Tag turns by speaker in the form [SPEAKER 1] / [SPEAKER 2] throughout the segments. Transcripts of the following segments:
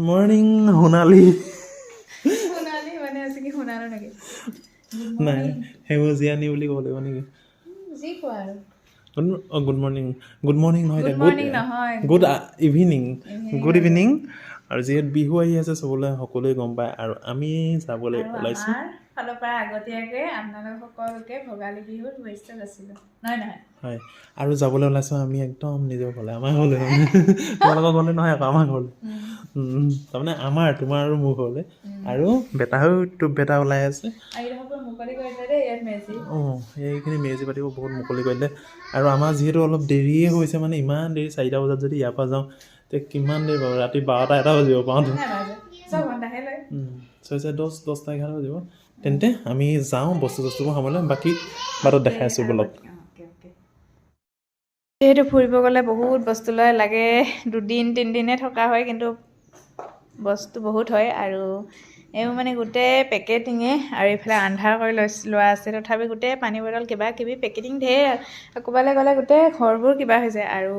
[SPEAKER 1] Morning সোণালী
[SPEAKER 2] সোণালী মানে আছে কি সোণালো নেকি
[SPEAKER 1] নাই সেউজীয়ানী বুলি ক'ব লাগিব নেকি
[SPEAKER 2] যি কোৱা আৰু
[SPEAKER 1] গুড মৰ্নিং নহয়
[SPEAKER 2] গুড মৰ্নিং নহয়
[SPEAKER 1] গুড ইভিনিং গুড ইভিনিং আৰু যিহেতু বিহু আহি আছে চবলৈ সকলোৱে গম পায় আৰু আমি যাবলৈ ওলাইছোঁ
[SPEAKER 2] ফালৰ পৰা আগতীয়াকৈ আপোনালোক সকলোকে ভোগালী বিহুৰ শুভেচ্ছা যাচিলোঁ নহয়
[SPEAKER 1] হয় আৰু যাবলৈ ওলাইছোঁ আমি একদম নিজৰ ঘৰলৈ আমাৰ ঘৰলৈ তোমালোকৰ ঘৰলৈ নহয় আকৌ আমাৰ ঘৰলৈ তাৰমানে আমাৰ তোমাৰ আৰু মোৰ ঘৰলৈ আৰু বেটা ওলাই আছে অঁ সেইখিনি মেজি পাতিব বহুত মুকলি কৰিলে আৰু আমাৰ যিহেতু অলপ দেৰিয়ে হৈছে মানে ইমান দেৰি 4টা বজাত যদি ইয়াৰ পৰা যাওঁ তেতিয়া কিমান দেৰি পাব ৰাতি 12টা 1টা বাজিব পাওঁতে 10টা 11টা বাজিব তেন্তে আমি যাওঁ বস্তুবোৰ সামৰিলে বাকী বাটত দেখাই আছোঁ বলক
[SPEAKER 2] যিহেতু ফুৰিব গ'লে বহুত বস্তু লাগে 2-3 দিনে থকা হয় কিন্তু বস্তু বহুত হয় আৰু এইবোৰ মানে গোটেই পেকেটিঙে আৰু এইফালে আন্ধাৰ কৰি লোৱা আছে তথাপি গোটেই পানী বটল কিবা কিবি পেকেটিং ধেৰ ক'ৰবালৈ গ'লে গোটেই ঘৰবোৰ কিবা হৈ যায় আৰু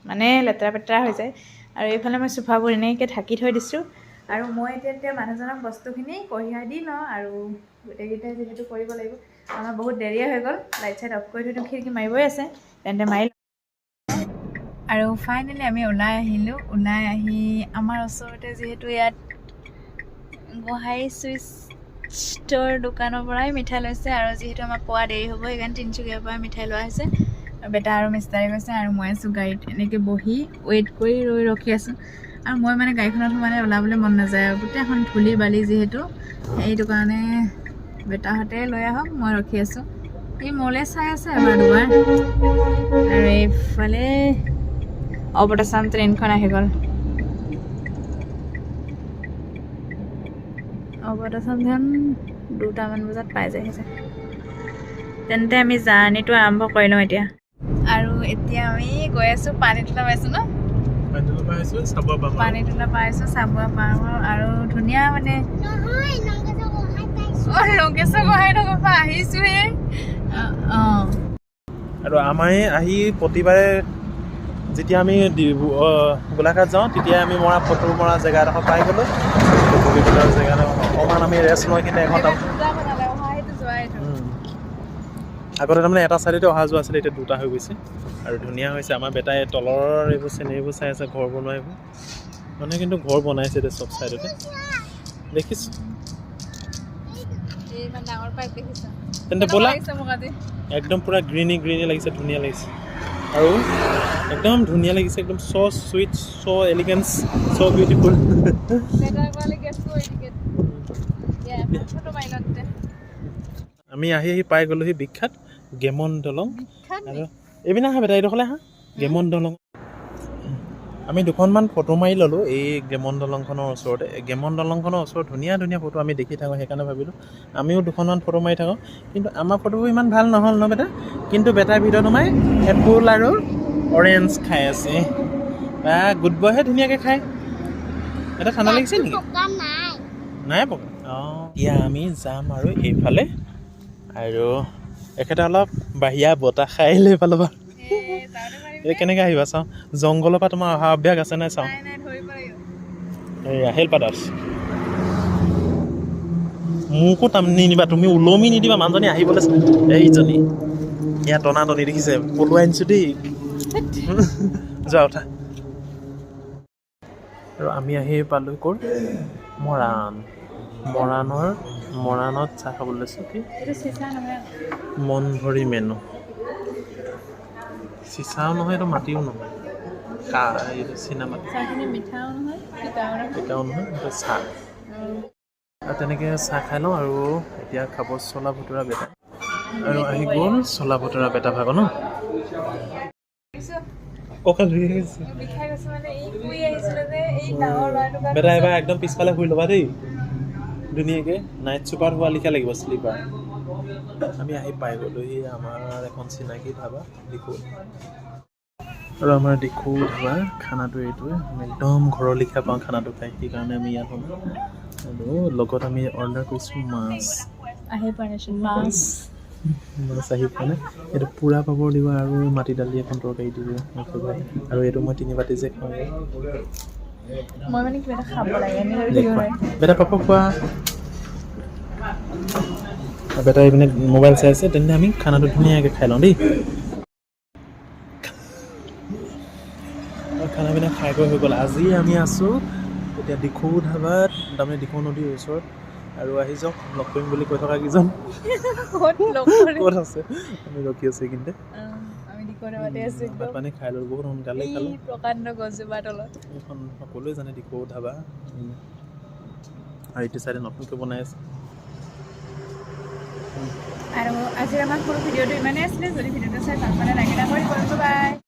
[SPEAKER 2] মানে লেতেৰা পেতেৰা হৈ যায় আৰু এইফালে মই চোফাবোৰ এনেকৈ ঢাকি থৈ দিছোঁ আৰু মই এতিয়া মানুহজনক বস্তুখিনি কঢ়িয়াই দি লওঁ আৰু গোটেইকেইটাই যিহেতু কৰিব লাগিব আমাৰ বহুত দেৰিয়ে হৈ গ'ল লাইট চাইট অফ কৰি থৈ দিওঁ খিৰিকী মাৰিবই আছে তেন্তে মাৰি আৰু ফাইনেলি আমি ওলাই আহিলোঁ ওলাই আহি আমাৰ ওচৰতে যিহেতু ইয়াত গোহাঁই চুইচ ষ্ট'ৰ দোকানৰ পৰাই মিঠাই লৈছে আৰু যিহেতু আমাৰ পোৱা দেৰি হ'ব সেইকাৰণে তিনিচুকীয়াৰ পৰা মিঠাই লোৱা হৈছে বেটা আৰু মিষ্টাৰে গৈছে আৰু মই আছোঁ গাড়ীত এনেকৈ বহি ৱেইট কৰি ৰখি আছোঁ আৰু মই মানে গাড়ীখনত সোমালে ওলাবলৈ মন নাযায় আৰু গোটেইখন ধূলি বালি যিহেতু সেইটো কাৰণে বেটাহঁতে লৈ আহক মই ৰখি আছোঁ এই মোলৈ চাই আছে এবাৰ দুবাৰ আৰু এইফালে অৱতাচাম ট্ৰেইনখন আহি গ'ল অৱতাচাম ধান 2টামান বজাত পাই যায় তেন্তে আমি জাৰ্ণিটো আৰম্ভ কৰি লওঁ এতিয়া আৰু এতিয়া আমি গৈ আছোঁ পানীতোলা পাইছোঁ ন পানীতোলা পাইছোঁ চাবুৱা পাৰ আৰু ধুনীয়া মানে লংকেশ্বৰ গোহাঁই নগৰ পৰা আহিছোঁহে অঁ
[SPEAKER 1] আৰু আমাৰ আহি প্ৰতিবাৰে যেতিয়া আমি গোলাঘাট যাওঁ তেতিয়াই আমি ফটো মৰা জেগা এডোখৰ পাই গ'লোঁ বগীবিলৰ জেগাডোখৰ অকণমান আমি ৰেষ্ট লৈ কিনে এঘণ্টা আগতে তাৰমানে এটা ছাইডতে অহা যোৱা আছিলে এতিয়া 2টা হৈ গৈছে আৰু ধুনীয়া হৈছে আমাৰ বেটাই তলৰ এইবোৰ চিনেৰিবোৰ চাই আছে ঘৰ বনোৱা এইবোৰ মানে কিন্তু ঘৰ বনাইছে এতিয়া চব ছাইডতে দেখিছোঁ তেন্তে ব'লা একদম পূৰা গ্ৰীণি লাগিছে ধুনীয়া লাগিছে আৰু একদম ধুনীয়া লাগিছে একদম চ' চুইট চ' এলিগেন্স চ' বিউটিফুল আমি আহি পাই গ'লোহি বিখ্যাত গেমন দলং আৰু এইপিনে আহা বেটা এইডোখৰলৈ আহা গেমন দলং আমি 2খনমান ফটো মাৰি ল'লোঁ এই গেমন দলংখনৰ ওচৰতে গেমন দলংখনৰ ওচৰত ধুনীয়া ফটো আমি দেখি থাকোঁ সেইকাৰণে ভাবিলোঁ আমিও 2খনমান ফটো মাৰি থাকোঁ কিন্তু আমাৰ ফটোবোৰ ইমান ভাল নহ'ল ন বেটা কিন্তু বেটাৰ ভিতৰত সোমাই এপল আৰু অৰেঞ্জ খাই আছে গুড বয়হে ধুনীয়াকৈ খায় এটা ঠাণ্ডা লাগিছে নেকি নাই পকা অঁ এতিয়া আমি যাম আৰু এইফালে আৰু এখেতে অলপ বাহিৰা বতাহ খাই লৈ এইফালৰ পৰা এই কেনেকৈ আহিবা চাওঁ জংঘলৰ পৰা তোমাৰ অহা অভ্যাস আছে নাই চাওঁ হেল্প আদাৰ্ছ মোকো নিনিবা তুমি ওলমি নিদিবা মানুহজনী আহিবলৈ এইজনী ইয়াত টনাটনি দেখিছে পলুৱাই আনিছোঁ দেই যোৱা উঠা আৰু আমি আহি পালোঁ ক'ৰ মৰাণত চাহ খাবলৈ লৈছোঁ কি মন ভৰি মেনু চিচাও নহয় এইটো মাটিও নহয় এইটো চিনামাটি পিতাও নহয় এইটো চাহ আৰু তেনেকৈ চাহ খাই লওঁ আৰু এতিয়া খাব চলা ভতুৰা বেটা আৰু আহি গ'ল চলা ভতুৰা বেটা ভাগৰ ন কঁকাল ধুই আহিছে বেটা এবাৰ একদম পিছফালে শুই ল'বা দেই ধুনীয়াকৈ নাইট চুপাৰ হোৱা লিখা লাগিব শ্লিপাৰ আমি আহি পাই গ'লোহি আমাৰ এখন চিনাকি ধাবা দিখৌ আৰু আমাৰ দিখৌ ধাবা খানাটো এইটোৱে একদম ঘৰৰ লিখা পাওঁ খানাটো খাই সেইকাৰণে আমি ইয়াত হ'ম আৰু লগত আমি অৰ্ডাৰ কৰিছোঁ মাছ আহি পোৱা নাই এইটো পুৰা পাপৰ দিব আৰু মাটি দালি এখন তৰকাৰী দিব আৰু এইটো মই 3 বাতি যে খাওঁ
[SPEAKER 2] মই মানে কিবা এটা খাব লাগে এনেকৈ
[SPEAKER 1] দে
[SPEAKER 2] থাকিব
[SPEAKER 1] খোৱা।
[SPEAKER 2] নোৱাৰি
[SPEAKER 1] বেটা পাপক খোৱা। বেটা এইপিনে মোবাইল চাই আছে, তেন্তে আমি খানাটো ধুনীয়াকৈ খাই লওঁ দেই। খানা পিনা খাই গৈ হৈ গ'ল। আজি আমি আছোঁ এতিয়া দিখৌ ধাবাত, তাৰমানে দিখৌ নদীৰ ওচৰত। আৰু আহি যাওক লগ কৰিম বুলি কৈ থকা কেইজন
[SPEAKER 2] ক'ত লগ কৰে
[SPEAKER 1] ক'ত আছে? আমি ৰখি আছোঁ এইখিনিতে।
[SPEAKER 2] আমি দিখৌ ধাবাতে আছোঁ
[SPEAKER 1] ভাত
[SPEAKER 2] একদম
[SPEAKER 1] পানী খাই ল'লোঁ, বহুত সোনকালেই
[SPEAKER 2] এই
[SPEAKER 1] খালোঁ।
[SPEAKER 2] প্ৰকাণ্ড গছজোপাৰ তলত
[SPEAKER 1] এইখন সকলোৱে জানে দিখৌ ধাবা। আৰু এইটো চাইডে নতুনকৈ বনাই আছে।
[SPEAKER 2] আৰু আজিৰ আমাৰ সৰু ভিডিঅ'টো ইমানেই আছিলে। যদি ভিডিঅ'টো চাই ভাল পালে লাইক এটা কৰিব। বাই।